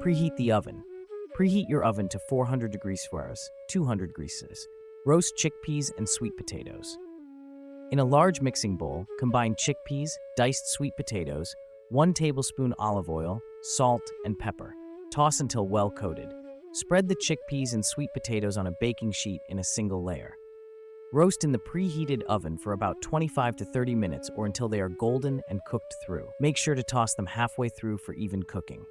Preheat the oven. Preheat your oven to 400 degrees Fahrenheit, 200 degrees Celsius. Roast chickpeas and sweet potatoes. In a large mixing bowl, combine chickpeas, diced sweet potatoes, 1 tablespoon olive oil, salt, and pepper. Toss until well coated. Spread the chickpeas and sweet potatoes on a baking sheet in a single layer. Roast in the preheated oven for about 25 to 30 minutes or until they are golden and cooked through. Make sure to toss them halfway through for even cooking.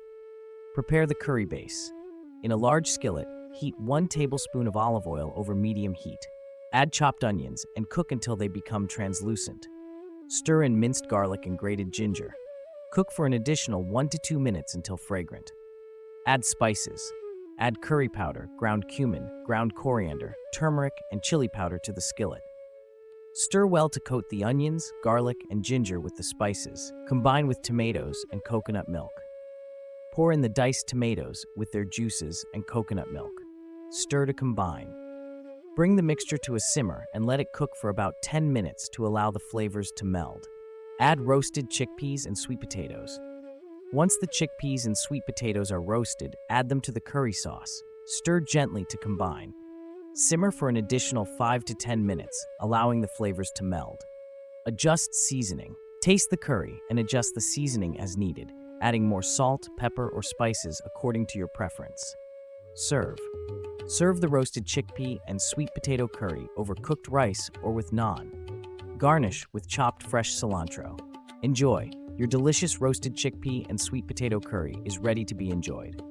Prepare the curry base. In a large skillet, heat 1 tablespoon of olive oil over medium heat. Add chopped onions and cook until they become translucent. Stir in minced garlic and grated ginger. Cook for an additional 1 to 2 minutes until fragrant. Add spices. Add curry powder, ground cumin, ground coriander, turmeric, and chili powder to the skillet. Stir well to coat the onions, garlic, and ginger with the spices. Combine with tomatoes and coconut milk. Pour in the diced tomatoes with their juices and coconut milk. Stir to combine. Bring the mixture to a simmer and let it cook for about 10 minutes to allow the flavors to meld. Add roasted chickpeas and sweet potatoes. Once the chickpeas and sweet potatoes are roasted, add them to the curry sauce. Stir gently to combine. Simmer for an additional 5 to 10 minutes, allowing the flavors to meld. Adjust seasoning. Taste the curry and adjust the seasoning as needed, adding more salt, pepper, or spices according to your preference. Serve. Serve the roasted chickpea and sweet potato curry over cooked rice or with naan. Garnish with chopped fresh cilantro. Enjoy. Your delicious roasted chickpea and sweet potato curry is ready to be enjoyed.